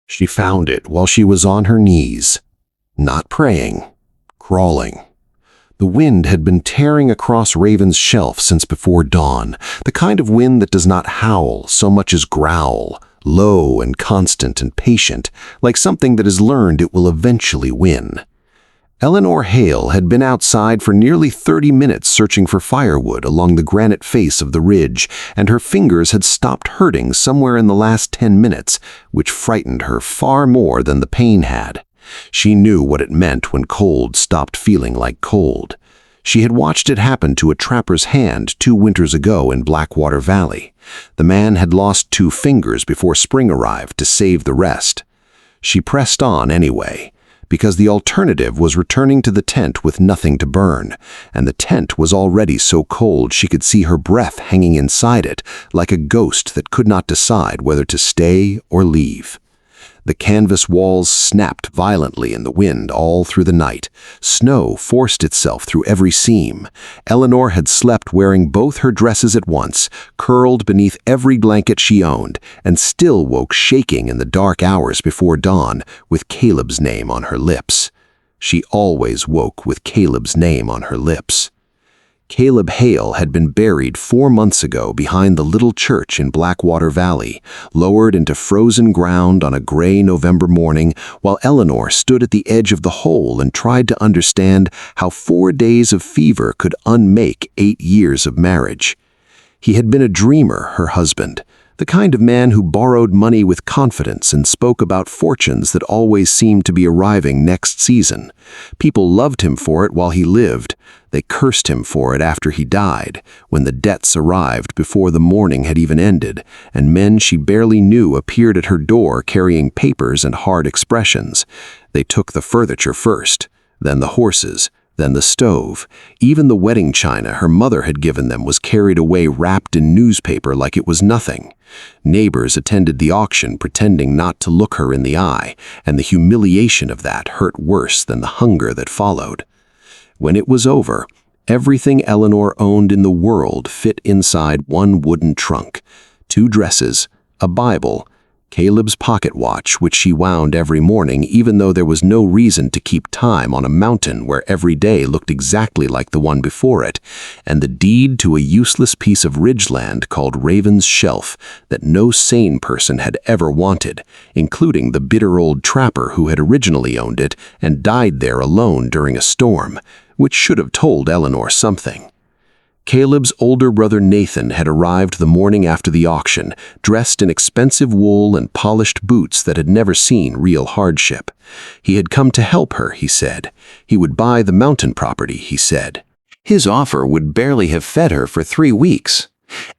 She found it while she was on her knees, not praying, crawling. The wind had been tearing across Raven's shelf since before dawn, the kind of wind that does not howl so much as growl, low and constant and patient, like something that has learned it will eventually win. Eleanor Hale had been outside for nearly 30 minutes searching for firewood along the granite face of the ridge, and her fingers had stopped hurting somewhere in the last 10 minutes, which frightened her far more than the pain had. She knew what it meant when cold stopped feeling like cold. She had watched it happen to a trapper's hand 2 winters ago in Blackwater Valley. The man had lost 2 fingers before spring arrived to save the rest. She pressed on anyway, because the alternative was returning to the tent with nothing to burn, and the tent was already so cold she could see her breath hanging inside it, like a ghost that could not decide whether to stay or leave. The canvas walls snapped violently in the wind all through the night. Snow forced itself through every seam. Eleanor had slept wearing both her dresses at once, curled beneath every blanket she owned, and still woke shaking in the dark hours before dawn with Caleb's name on her lips. She always woke with Caleb's name on her lips. Caleb Hale had been buried 4 months ago behind the little church in Blackwater Valley, lowered into frozen ground on a gray November morning, while Eleanor stood at the edge of the hole and tried to understand how 4 days of fever could unmake 8 years of marriage. He had been a dreamer, her husband, the kind of man who borrowed money with confidence and spoke about fortunes that always seemed to be arriving next season. People loved him for it while he lived. They cursed him for it after he died, when the debts arrived before the mourning had even ended, and men she barely knew appeared at her door carrying papers and hard expressions. They took the furniture first, then the horses, then the stove. Even the wedding china her mother had given them was carried away wrapped in newspaper like it was nothing. Neighbors attended the auction pretending not to look her in the eye, and the humiliation of that hurt worse than the hunger that followed. When it was over, everything Eleanor owned in the world fit inside one wooden trunk: 2 dresses, a Bible, Caleb's pocket watch, which she wound every morning even though there was no reason to keep time on a mountain where every day looked exactly like the one before it, and the deed to a useless piece of ridgeland called Raven's Shelf that no sane person had ever wanted, including the bitter old trapper who had originally owned it and died there alone during a storm, which should have told Eleanor something. Caleb's older brother Nathan had arrived the morning after the auction, dressed in expensive wool and polished boots that had never seen real hardship. He had come to help her, he said. He would buy the mountain property, he said. His offer would barely have fed her for 3 weeks.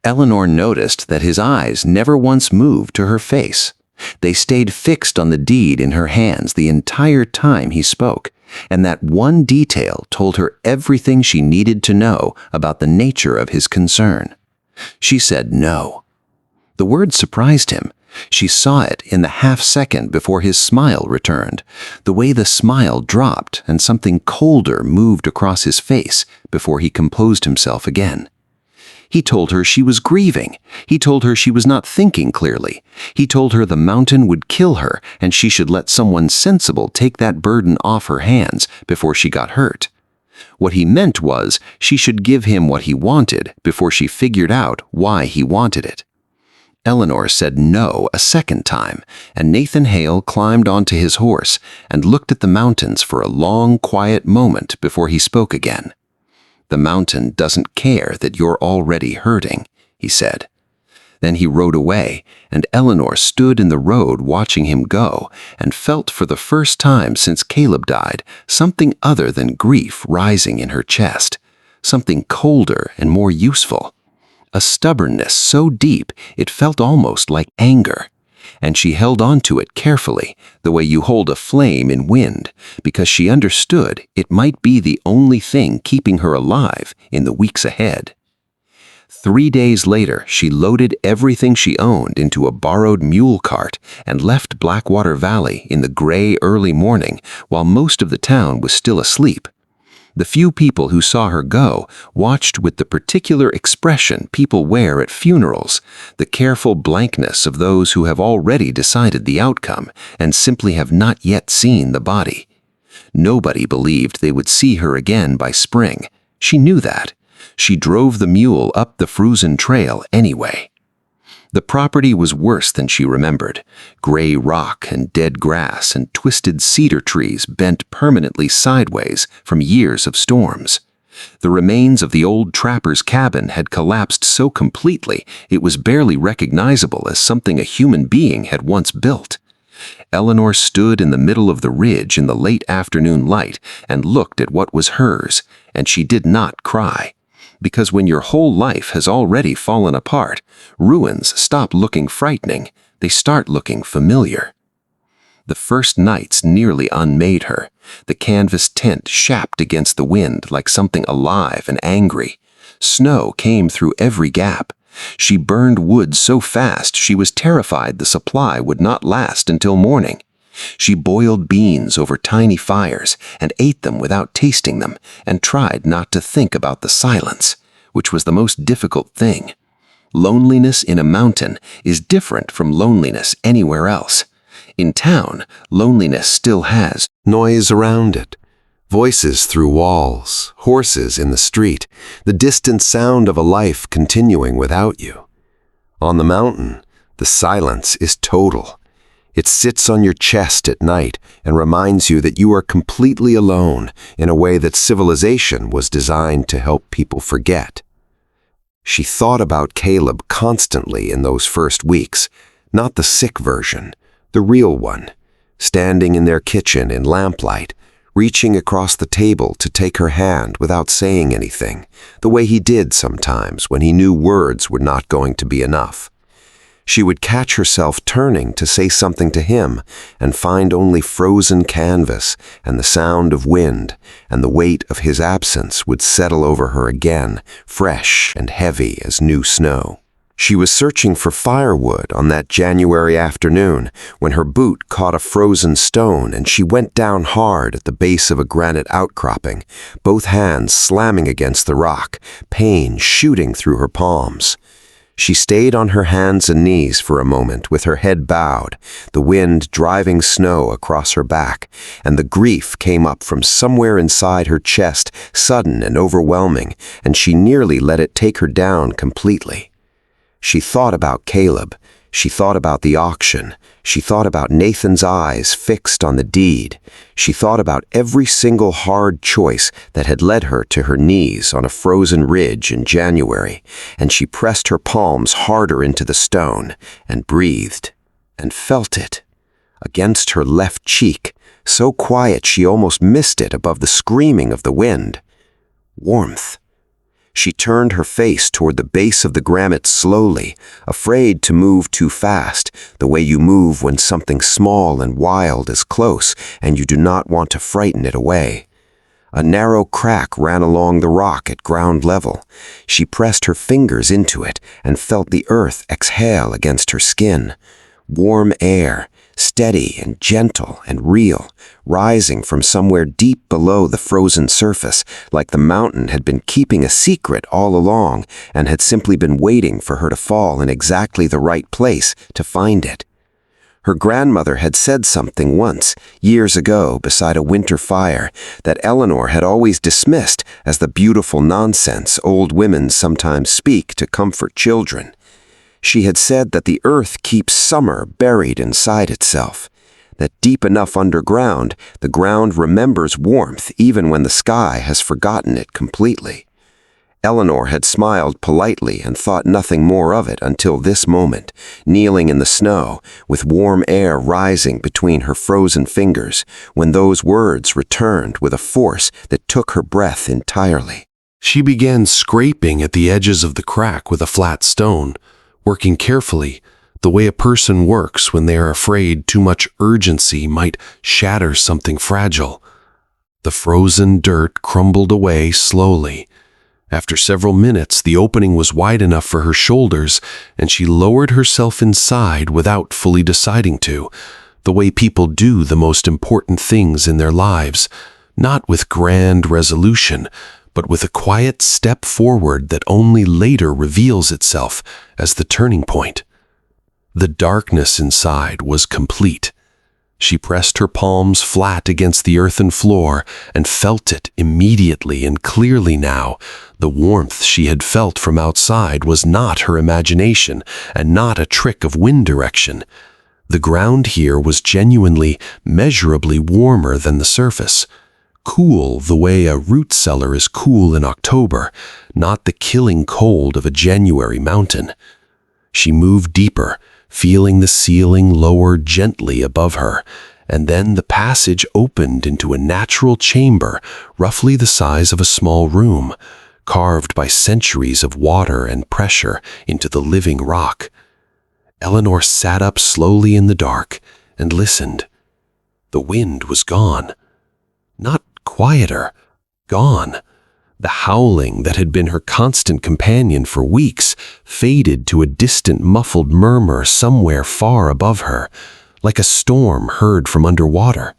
Eleanor noticed that his eyes never once moved to her face. They stayed fixed on the deed in her hands the entire time he spoke, and that one detail told her everything she needed to know about the nature of his concern. She said no. The word surprised him. She saw it in the half-second before his smile returned, the way the smile dropped and something colder moved across his face before he composed himself again. He told her she was grieving. He told her she was not thinking clearly. He told her the mountain would kill her and she should let someone sensible take that burden off her hands before she got hurt. What he meant was she should give him what he wanted before she figured out why he wanted it. Eleanor said no a second time, and Nathan Hale climbed onto his horse and looked at the mountains for a long, quiet moment before he spoke again. "The mountain doesn't care that you're already hurting," he said. Then he rode away, and Eleanor stood in the road watching him go and felt for the first time since Caleb died something other than grief rising in her chest, something colder and more useful, a stubbornness so deep it felt almost like anger. And she held on to it carefully, the way you hold a flame in wind, because she understood it might be the only thing keeping her alive in the weeks ahead. 3 days later, she loaded everything she owned into a borrowed mule cart and left Blackwater Valley in the gray early morning while most of the town was still asleep. The few people who saw her go watched with the particular expression people wear at funerals, the careful blankness of those who have already decided the outcome and simply have not yet seen the body. Nobody believed they would see her again by spring. She knew that. She drove the mule up the frozen trail anyway. The property was worse than she remembered. Gray rock and dead grass and twisted cedar trees bent permanently sideways from years of storms. The remains of the old trapper's cabin had collapsed so completely it was barely recognizable as something a human being had once built. Eleanor stood in the middle of the ridge in the late afternoon light and looked at what was hers, and she did not cry. Because when your whole life has already fallen apart, ruins stop looking frightening, they start looking familiar. The first nights nearly unmade her. The canvas tent shapped against the wind like something alive and angry. Snow came through every gap. She burned wood so fast she was terrified the supply would not last until morning. She boiled beans over tiny fires and ate them without tasting them and tried not to think about the silence, which was the most difficult thing. Loneliness in a mountain is different from loneliness anywhere else. In town, loneliness still has noise around it. Voices through walls, horses in the street, the distant sound of a life continuing without you. On the mountain, the silence is total. It sits on your chest at night and reminds you that you are completely alone in a way that civilization was designed to help people forget. She thought about Caleb constantly in those first weeks, not the sick version, the real one, standing in their kitchen in lamplight, reaching across the table to take her hand without saying anything, the way he did sometimes when he knew words were not going to be enough. She would catch herself turning to say something to him and find only frozen canvas and the sound of wind, and the weight of his absence would settle over her again, fresh and heavy as new snow. She was searching for firewood on that January afternoon when her boot caught a frozen stone and she went down hard at the base of a granite outcropping, both hands slamming against the rock, pain shooting through her palms. She stayed on her hands and knees for a moment with her head bowed, the wind driving snow across her back, and the grief came up from somewhere inside her chest, sudden and overwhelming, and she nearly let it take her down completely. She thought about Caleb. She thought about the auction. She thought about Nathan's eyes fixed on the deed. She thought about every single hard choice that had led her to her knees on a frozen ridge in January, and she pressed her palms harder into the stone and breathed and felt it against her left cheek, so quiet she almost missed it above the screaming of the wind. Warmth. She turned her face toward the base of the granite slowly, afraid to move too fast, the way you move when something small and wild is close and you do not want to frighten it away. A narrow crack ran along the rock at ground level. She pressed her fingers into it and felt the earth exhale against her skin. Warm air, steady and gentle and real, rising from somewhere deep below the frozen surface, like the mountain had been keeping a secret all along and had simply been waiting for her to fall in exactly the right place to find it. Her grandmother had said something once, years ago beside a winter fire, that Eleanor had always dismissed as the beautiful nonsense old women sometimes speak to comfort children. She had said that the earth keeps summer buried inside itself, that deep enough underground, the ground remembers warmth even when the sky has forgotten it completely. Eleanor had smiled politely and thought nothing more of it until this moment, kneeling in the snow, with warm air rising between her frozen fingers, when those words returned with a force that took her breath entirely. She began scraping at the edges of the crack with a flat stone, working carefully, the way a person works when they are afraid too much urgency might shatter something fragile. The frozen dirt crumbled away slowly. After several minutes, the opening was wide enough for her shoulders, and she lowered herself inside without fully deciding to, the way people do the most important things in their lives, not with grand resolution, but with a quiet step forward that only later reveals itself as the turning point. The darkness inside was complete. She pressed her palms flat against the earthen floor and felt it immediately and clearly now. The warmth she had felt from outside was not her imagination and not a trick of wind direction. The ground here was genuinely, measurably warmer than the surface. Cool the way a root cellar is cool in October, not the killing cold of a January mountain. She moved deeper, feeling the ceiling lower gently above her, and then the passage opened into a natural chamber roughly the size of a small room, carved by centuries of water and pressure into the living rock. Eleanor sat up slowly in the dark and listened. The wind was gone. Not quieter, gone. The howling that had been her constant companion for weeks faded to a distant muffled murmur somewhere far above her, like a storm heard from underwater.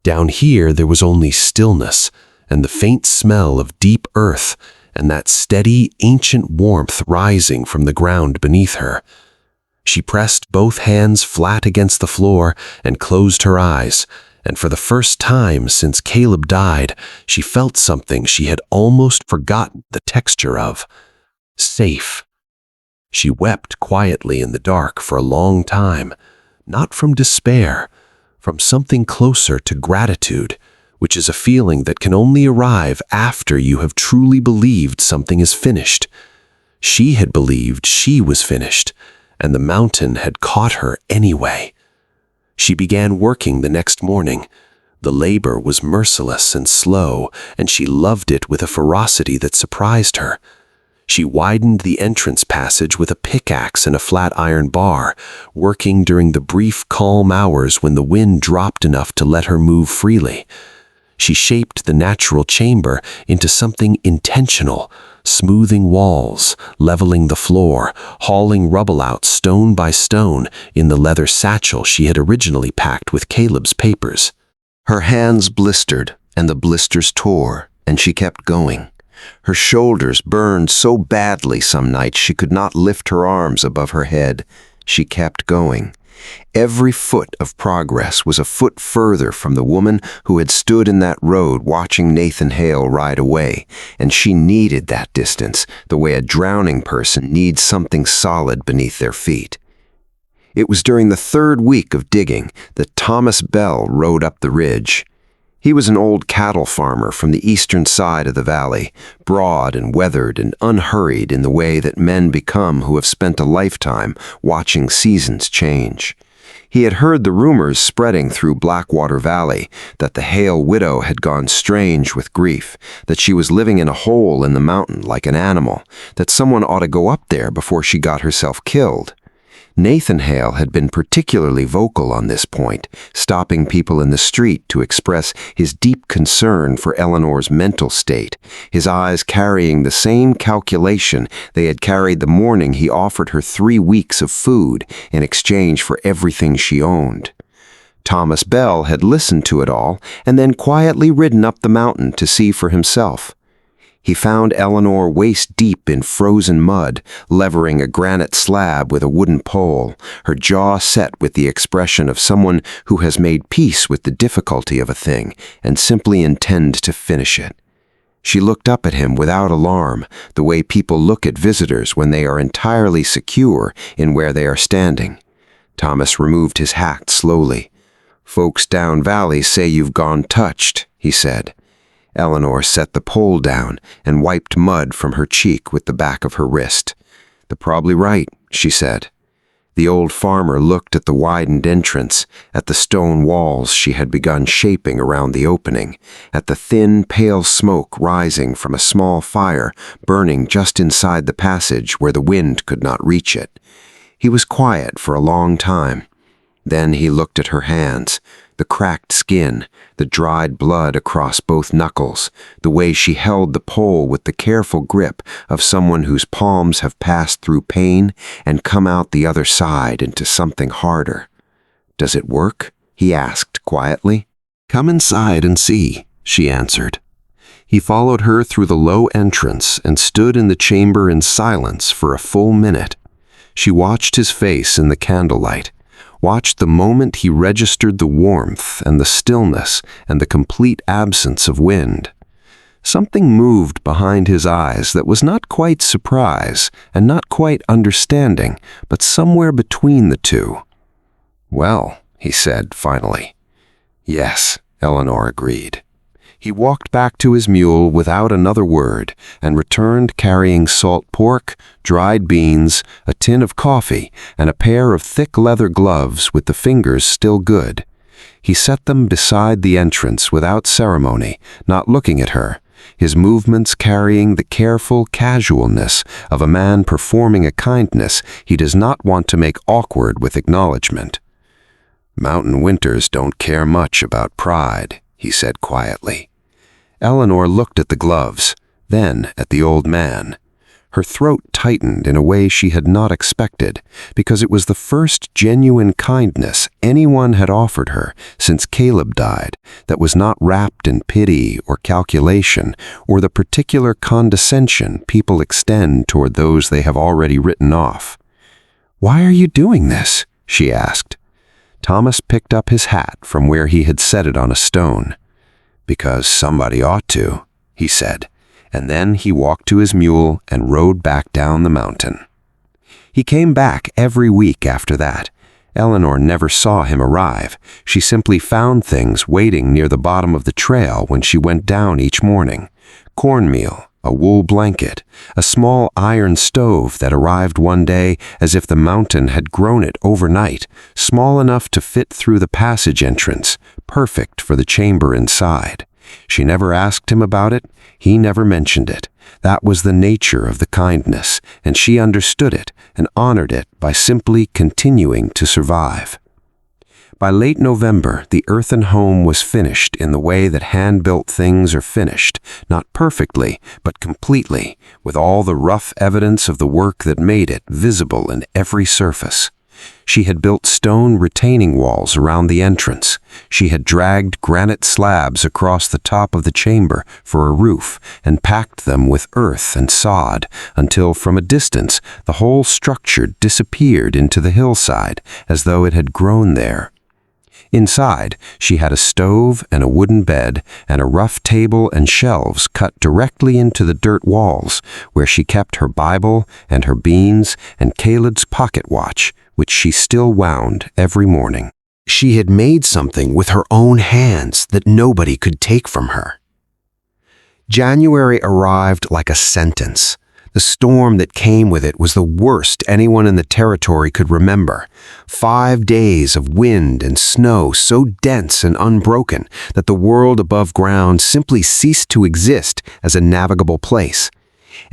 Down here there was only stillness and the faint smell of deep earth and that steady, ancient warmth rising from the ground beneath her. She pressed both hands flat against the floor and closed her eyes, and for the first time since Caleb died, she felt something she had almost forgotten the texture of. Safe. She wept quietly in the dark for a long time, not from despair, from something closer to gratitude, which is a feeling that can only arrive after you have truly believed something is finished. She had believed she was finished, and the mountain had caught her anyway. She began working the next morning. The labor was merciless and slow, and she loved it with a ferocity that surprised her. She widened the entrance passage with a pickaxe and a flat iron bar, working during the brief, calm hours when the wind dropped enough to let her move freely. She shaped the natural chamber into something intentional, smoothing walls, leveling the floor, hauling rubble out stone by stone in the leather satchel she had originally packed with Caleb's papers. Her hands blistered, and the blisters tore, and she kept going. Her shoulders burned so badly some nights she could not lift her arms above her head. She kept going. Every foot of progress was a foot further from the woman who had stood in that road watching Nathan Hale ride away, and she needed that distance the way a drowning person needs something solid beneath their feet. It was during the third week of digging that Thomas Bell rode up the ridge. He was an old cattle farmer from the eastern side of the valley, broad and weathered and unhurried in the way that men become who have spent a lifetime watching seasons change. He had heard the rumors spreading through Blackwater Valley that the Hale widow had gone strange with grief, that she was living in a hole in the mountain like an animal, that someone ought to go up there before she got herself killed. Nathan Hale had been particularly vocal on this point, stopping people in the street to express his deep concern for Eleanor's mental state, his eyes carrying the same calculation they had carried the morning he offered her 3 weeks of food in exchange for everything she owned. Thomas Bell had listened to it all and then quietly ridden up the mountain to see for himself. He found Eleanor waist-deep in frozen mud, levering a granite slab with a wooden pole, her jaw set with the expression of someone who has made peace with the difficulty of a thing and simply intend to finish it. She looked up at him without alarm, the way people look at visitors when they are entirely secure in where they are standing. Thomas removed his hat slowly. "Folks down valley say you've gone touched," he said. Eleanor set the pole down and wiped mud from her cheek with the back of her wrist. "They're probably right," she said. The old farmer looked at the widened entrance, at the stone walls she had begun shaping around the opening, at the thin, pale smoke rising from a small fire burning just inside the passage where the wind could not reach it. He was quiet for a long time. Then he looked at her hands, the cracked skin, the dried blood across both knuckles, the way she held the pole with the careful grip of someone whose palms have passed through pain and come out the other side into something harder. "Does it work?" he asked quietly. "Come inside and see," she answered. He followed her through the low entrance and stood in the chamber in silence for a full minute. She watched his face in the candlelight, watched the moment he registered the warmth and the stillness and the complete absence of wind. Something moved behind his eyes that was not quite surprise and not quite understanding, but somewhere between the two. "Well," he said finally. "Yes," Eleanor agreed. He walked back to his mule without another word and returned carrying salt pork, dried beans, a tin of coffee, and a pair of thick leather gloves with the fingers still good. He set them beside the entrance without ceremony, not looking at her, his movements carrying the careful casualness of a man performing a kindness he does not want to make awkward with acknowledgement. "Mountain winters don't care much about pride," he said quietly. Eleanor looked at the gloves, then at the old man. Her throat tightened in a way she had not expected, because it was the first genuine kindness anyone had offered her since Caleb died that was not wrapped in pity or calculation or the particular condescension people extend toward those they have already written off. "Why are you doing this?" she asked. Thomas picked up his hat from where he had set it on a stone. "Because somebody ought to," he said, and then he walked to his mule and rode back down the mountain. He came back every week after that. Eleanor never saw him arrive. She simply found things waiting near the bottom of the trail when she went down each morning. Cornmeal, a wool blanket, a small iron stove that arrived one day as if the mountain had grown it overnight, small enough to fit through the passage entrance, perfect for the chamber inside. She never asked him about it. He never mentioned it. That was the nature of the kindness, and she understood it and honored it by simply continuing to survive. By late November, the earthen home was finished in the way that hand-built things are finished, not perfectly, but completely, with all the rough evidence of the work that made it visible in every surface. She had built stone retaining walls around the entrance. She had dragged granite slabs across the top of the chamber for a roof and packed them with earth and sod until, from a distance, the whole structure disappeared into the hillside as though it had grown there. Inside, she had a stove and a wooden bed and a rough table and shelves cut directly into the dirt walls, where she kept her Bible and her beans and Caleb's pocket watch, which she still wound every morning. She had made something with her own hands that nobody could take from her. January arrived like a sentence. The storm that came with it was the worst anyone in the territory could remember. 5 days of wind and snow so dense and unbroken that the world above ground simply ceased to exist as a navigable place.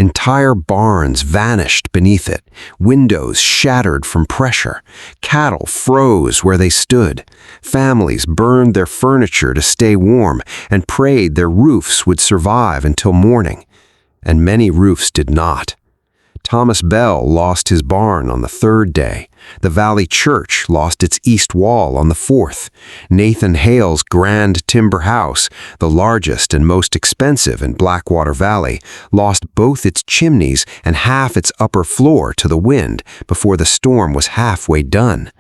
Entire barns vanished beneath it, windows shattered from pressure, cattle froze where they stood, families burned their furniture to stay warm and prayed their roofs would survive until morning. And many roofs did not. Thomas Bell lost his barn on the 3rd day. The Valley Church lost its east wall on the 4th. Nathan Hale's grand timber house, the largest and most expensive in Blackwater Valley, lost both its chimneys and half its upper floor to the wind before the storm was halfway done.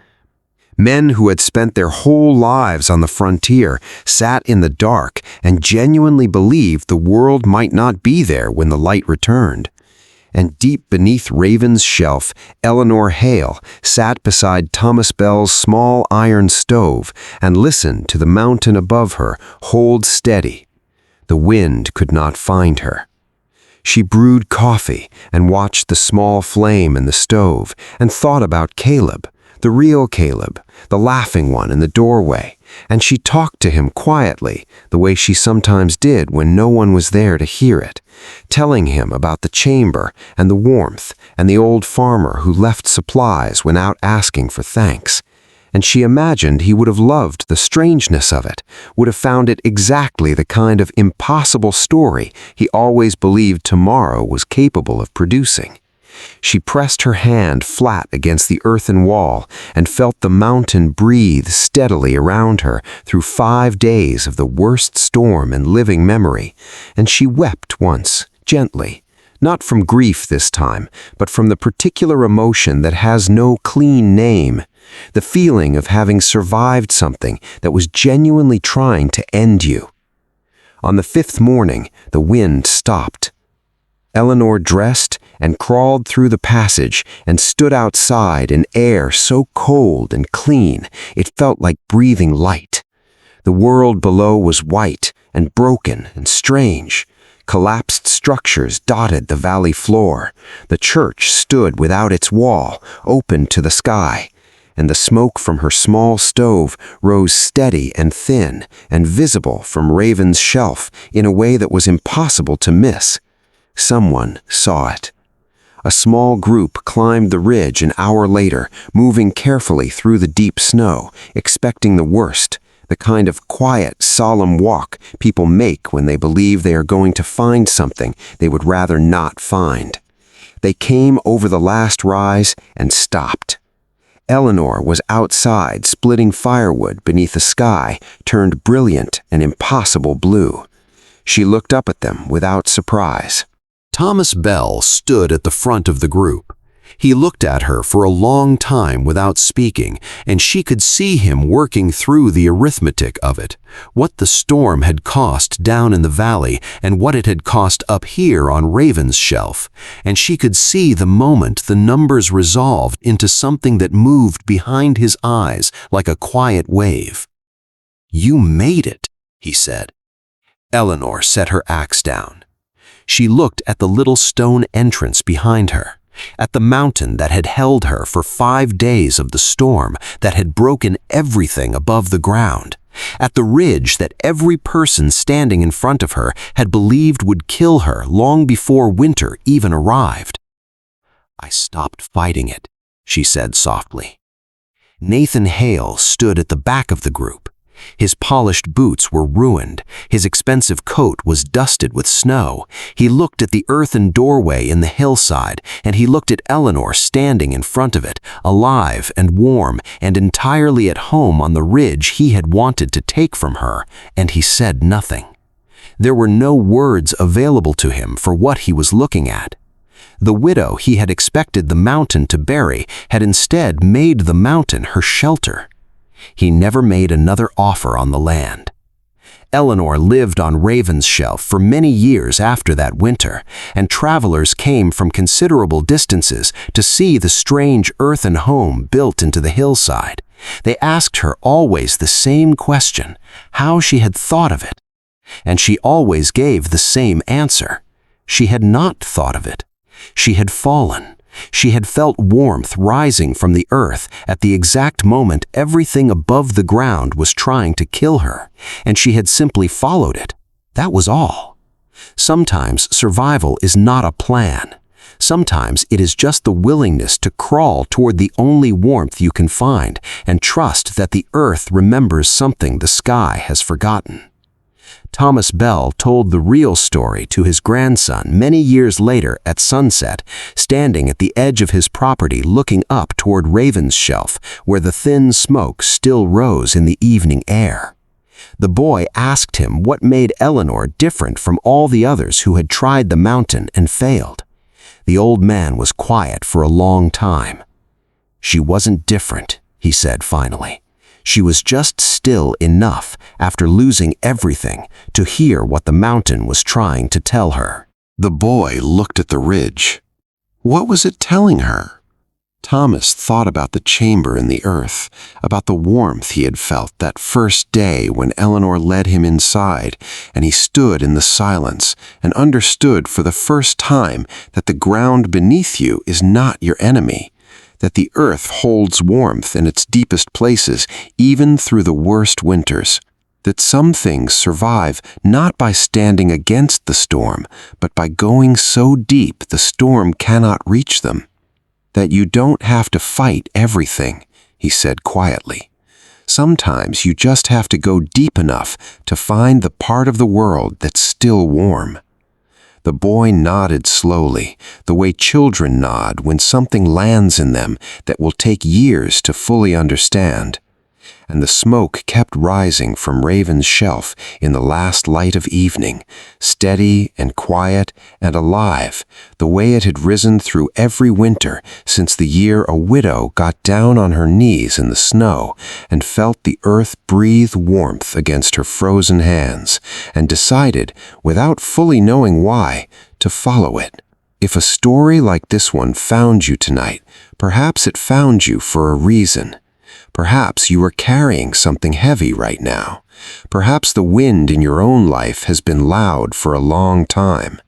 Men who had spent their whole lives on the frontier sat in the dark and genuinely believed the world might not be there when the light returned. And deep beneath Raven's shelf, Eleanor Hale sat beside Thomas Bell's small iron stove and listened to the mountain above her hold steady. The wind could not find her. She brewed coffee and watched the small flame in the stove and thought about Caleb, the real Caleb, the laughing one in the doorway, and she talked to him quietly, the way she sometimes did when no one was there to hear it, telling him about the chamber and the warmth and the old farmer who left supplies when out asking for thanks. And she imagined he would have loved the strangeness of it, would have found it exactly the kind of impossible story he always believed tomorrow was capable of producing. She pressed her hand flat against the earthen wall and felt the mountain breathe steadily around her through 5 days of the worst storm in living memory, and she wept once, gently, not from grief this time, but from the particular emotion that has no clean name, the feeling of having survived something that was genuinely trying to end you. On the 5th morning, the wind stopped. Eleanor dressed and crawled through the passage and stood outside in air so cold and clean it felt like breathing light. The world below was white and broken and strange. Collapsed structures dotted the valley floor. The church stood without its wall, open to the sky, and the smoke from her small stove rose steady and thin and visible from Raven's shelf in a way that was impossible to miss. Someone saw it. A small group climbed the ridge an hour later, moving carefully through the deep snow, expecting the worst, the kind of quiet, solemn walk people make when they believe they are going to find something they would rather not find. They came over the last rise and stopped. Eleanor was outside splitting firewood beneath a sky turned brilliant and impossible blue. She looked up at them without surprise. Thomas Bell stood at the front of the group. He looked at her for a long time without speaking, and she could see him working through the arithmetic of it, what the storm had cost down in the valley and what it had cost up here on Raven's shelf, and she could see the moment the numbers resolved into something that moved behind his eyes like a quiet wave. "You made it," he said. Eleanor set her axe down. She looked at the little stone entrance behind her, at the mountain that had held her for 5 days of the storm that had broken everything above the ground, at the ridge that every person standing in front of her had believed would kill her long before winter even arrived. "I stopped fighting it," she said softly. Nathan Hale stood at the back of the group. His polished boots were ruined. His expensive coat was dusted with snow. He looked at the earthen doorway in the hillside, and he looked at Eleanor standing in front of it, alive and warm and entirely at home on the ridge he had wanted to take from her, and he said nothing. There were no words available to him for what he was looking at. The widow he had expected the mountain to bury had instead made the mountain her shelter. He never made another offer on the land. Eleanor lived on Raven's Shelf for many years after that winter, and travelers came from considerable distances to see the strange earthen home built into the hillside. They asked her always the same question, how she had thought of it. And she always gave the same answer. She had not thought of it. She had fallen. She had felt warmth rising from the earth at the exact moment everything above the ground was trying to kill her, and she had simply followed it. That was all. Sometimes survival is not a plan. Sometimes it is just the willingness to crawl toward the only warmth you can find and trust that the earth remembers something the sky has forgotten. Thomas Bell told the real story to his grandson many years later at sunset, standing at the edge of his property looking up toward Raven's Shelf, where the thin smoke still rose in the evening air. The boy asked him what made Eleanor different from all the others who had tried the mountain and failed. The old man was quiet for a long time. "She wasn't different," he said finally. She was just still enough, after losing everything, to hear what the mountain was trying to tell her. The boy looked at the ridge. What was it telling her? Thomas thought about the chamber in the earth, about the warmth he had felt that first day when Eleanor led him inside, and he stood in the silence and understood for the first time that the ground beneath you is not your enemy, that the earth holds warmth in its deepest places even through the worst winters, that some things survive not by standing against the storm, but by going so deep the storm cannot reach them, that you don't have to fight everything, he said quietly. Sometimes you just have to go deep enough to find the part of the world that's still warm. The boy nodded slowly, the way children nod when something lands in them that will take years to fully understand. And the smoke kept rising from Raven's shelf in the last light of evening, steady and quiet and alive, the way it had risen through every winter since the year a widow got down on her knees in the snow and felt the earth breathe warmth against her frozen hands, and decided, without fully knowing why, to follow it. If a story like this one found you tonight, perhaps it found you for a reason. Perhaps you are carrying something heavy right now. Perhaps the wind in your own life has been loud for a long time.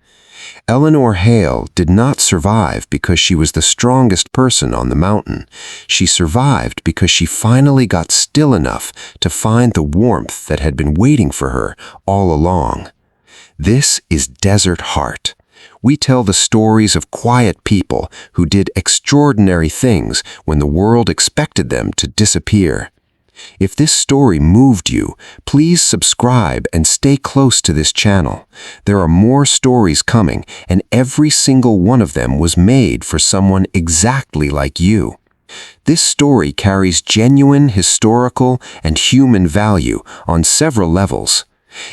Eleanor Hale did not survive because she was the strongest person on the mountain. She survived because she finally got still enough to find the warmth that had been waiting for her all along. This is Desert Heart. We tell the stories of quiet people who did extraordinary things when the world expected them to disappear. If this story moved you, please subscribe and stay close to this channel. There are more stories coming, and every single one of them was made for someone exactly like you. This story carries genuine historical and human value on several levels.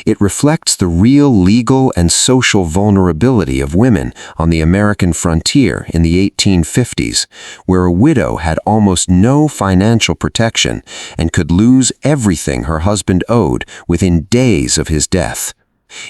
It reflects the real legal and social vulnerability of women on the American frontier in the 1850s, where a widow had almost no financial protection and could lose everything her husband owed within days of his death.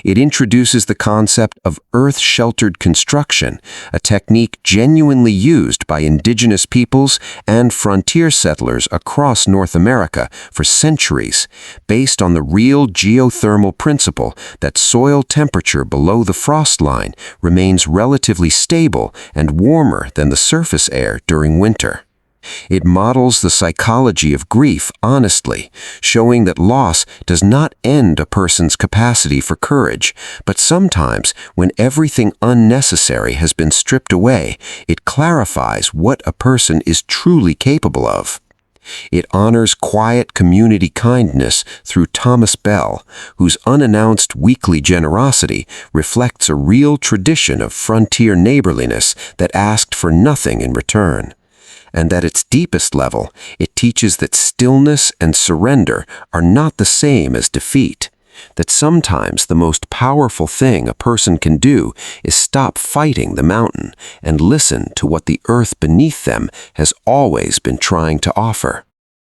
It introduces the concept of earth-sheltered construction, a technique genuinely used by indigenous peoples and frontier settlers across North America for centuries, based on the real geothermal principle that soil temperature below the frost line remains relatively stable and warmer than the surface air during winter. It models the psychology of grief honestly, showing that loss does not end a person's capacity for courage, but sometimes, when everything unnecessary has been stripped away, it clarifies what a person is truly capable of. It honors quiet community kindness through Thomas Bell, whose unannounced weekly generosity reflects a real tradition of frontier neighborliness that asked for nothing in return. And at its deepest level, it teaches that stillness and surrender are not the same as defeat, that sometimes the most powerful thing a person can do is stop fighting the mountain and listen to what the earth beneath them has always been trying to offer.